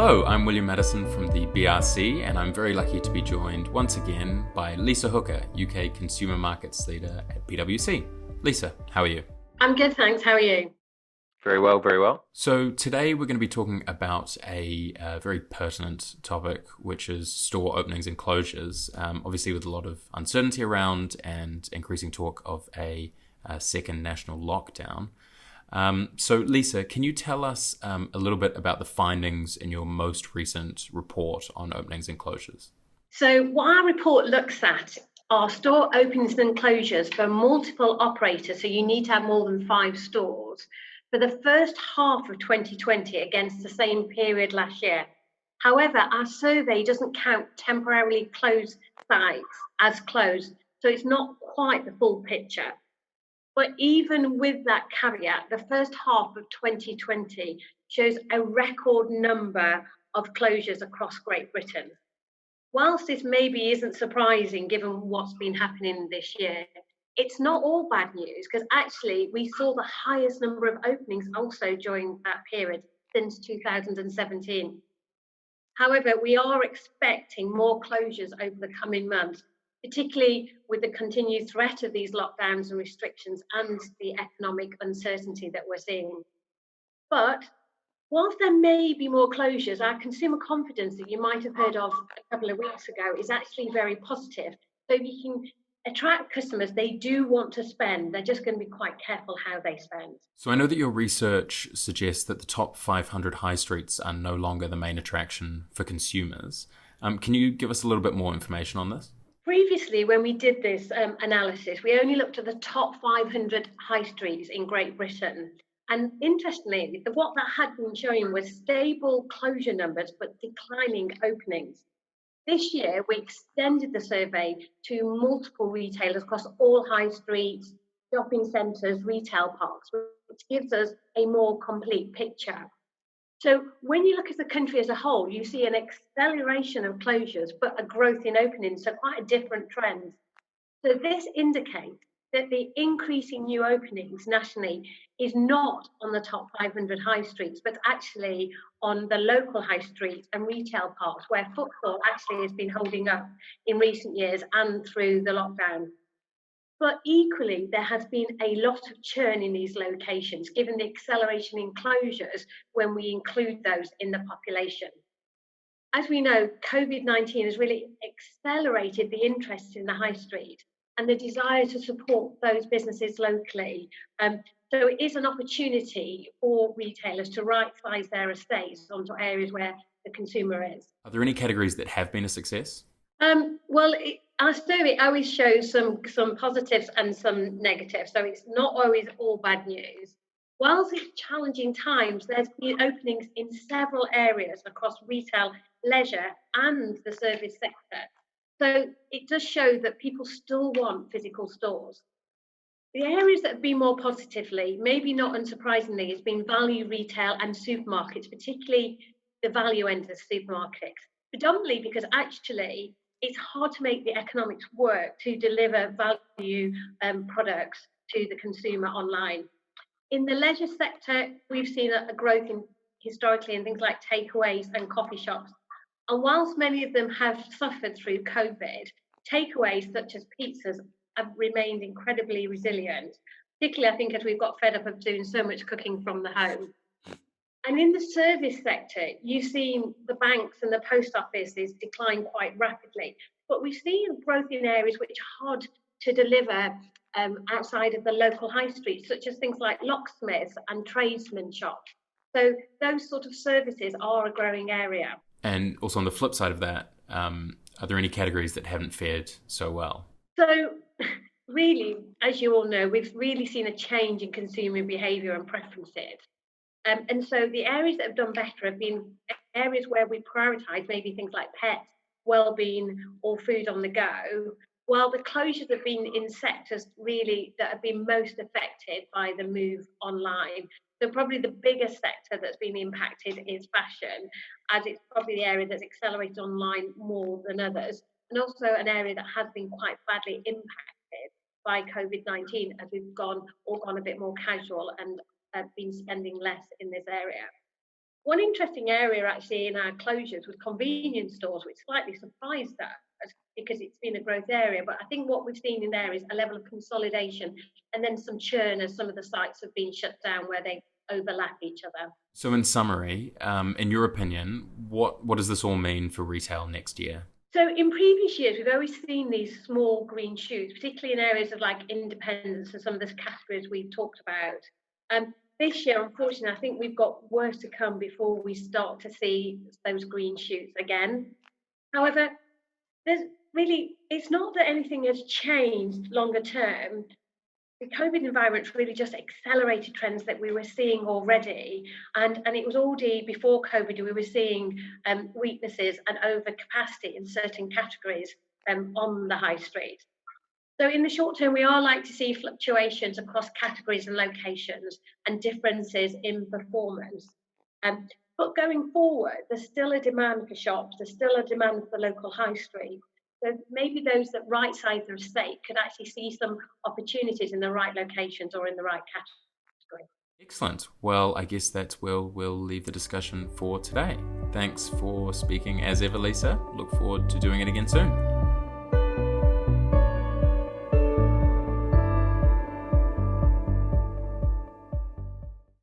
Hello, I'm William Madison from the BRC, and I'm very lucky to be joined once again by Lisa Hooker, UK Consumer Markets Leader at PwC. Lisa, how are you? I'm good, thanks. How are you? Very well, very well. So today we're going to be talking about a very pertinent topic, which is store openings and closures, obviously with a lot of uncertainty around and increasing talk of a second national lockdown. So Lisa, can you tell us a little bit about the findings in your most recent report on openings and closures? So what our report looks at are store openings and closures for multiple operators, so you need to have more than 5 stores, for the first half of 2020 against the same period last year. However, our survey doesn't count temporarily closed sites as closed, so it's not quite the full picture. But even with that caveat, the first half of 2020 shows a record number of closures across Great Britain. Whilst this maybe isn't surprising given what's been happening this year, it's not all bad news, because actually we saw the highest number of openings also during that period since 2017. However, we are expecting more closures over the coming months, particularly with the continued threat of these lockdowns and restrictions and the economic uncertainty that we're seeing. But whilst there may be more closures, our consumer confidence that you might have heard of a couple of weeks ago is actually very positive. So if you can attract customers, they do want to spend. They're just going to be quite careful how they spend. So I know that your research suggests that the top 500 high streets are no longer the main attraction for consumers. Can you give us a little bit more information on this? Previously, when we did this analysis, we only looked at the top 500 high streets in Great Britain. And interestingly, what that had been showing was stable closure numbers, but declining openings. This year, we extended the survey to multiple retailers across all high streets, shopping centres, retail parks, which gives us a more complete picture. So when you look at the country as a whole, you see an acceleration of closures, but a growth in openings, so quite a different trend. So this indicates that the increase in new openings nationally is not on the top 500 high streets, but actually on the local high streets and retail parks, where footfall actually has been holding up in recent years and through the lockdown. But equally, there has been a lot of churn in these locations, given the acceleration in closures when we include those in the population. As we know, Covid-19 has really accelerated the interest in the high street and the desire to support those businesses locally. So it is an opportunity for retailers to right-size their estates onto areas where the consumer is. Are there any categories that have been a success? Our survey always shows some positives and some negatives, so it's not always all bad news. Whilst it's challenging times, there's been openings in several areas across retail, leisure, and the service sector. So it does show that people still want physical stores. The areas that have been more positively, maybe not unsurprisingly, has been value retail and supermarkets, particularly the value end of supermarkets, predominantly because actually it's hard to make the economics work to deliver value products to the consumer online. In the leisure sector, we've seen a growth historically in things like takeaways and coffee shops. And whilst many of them have suffered through COVID, takeaways such as pizzas have remained incredibly resilient, particularly I think as we've got fed up of doing so much cooking from the home. And in the service sector, you've seen the banks and the post offices decline quite rapidly, but we've seen growth in areas which are hard to deliver outside of the local high streets, such as things like locksmiths and tradesmen shops. So those sort of services are a growing area. And also on the flip side of that, are there any categories that haven't fared so well? So really, as you all know, we've really seen a change in consumer behaviour and preferences. And so the areas that have done better have been areas where we prioritise maybe things like pets, well-being or food on the go, while the closures have been in sectors really that have been most affected by the move online. So probably the biggest sector that's been impacted is fashion, as it's probably the area that's accelerated online more than others, and also an area that has been quite badly impacted by COVID-19 as we've gone a bit more casual and been spending less in this area. One interesting area actually in our closures was convenience stores, which slightly surprised us because it's been a growth area. But I think what we've seen in there is a level of consolidation and then some churn as some of the sites have been shut down where they overlap each other. So in summary, in your opinion, what does this all mean for retail next year? So in previous years, we've always seen these small green shoots, particularly in areas of like independence and some of the categories we've talked about. This year, unfortunately, I think we've got worse to come before we start to see those green shoots again. However, it's not that anything has changed longer term. The COVID environment really just accelerated trends that we were seeing already. And it was already before COVID, we were seeing weaknesses and overcapacity in certain categories on the high street. So in the short term, we are likely to see fluctuations across categories and locations and differences in performance. But going forward, there's still a demand for shops, there's still a demand for the local high street. So maybe those that right size their estate could actually see some opportunities in the right locations or in the right category. Excellent. Well, I guess that's where we'll leave the discussion for today. Thanks for speaking as ever, Lisa. Look forward to doing it again soon.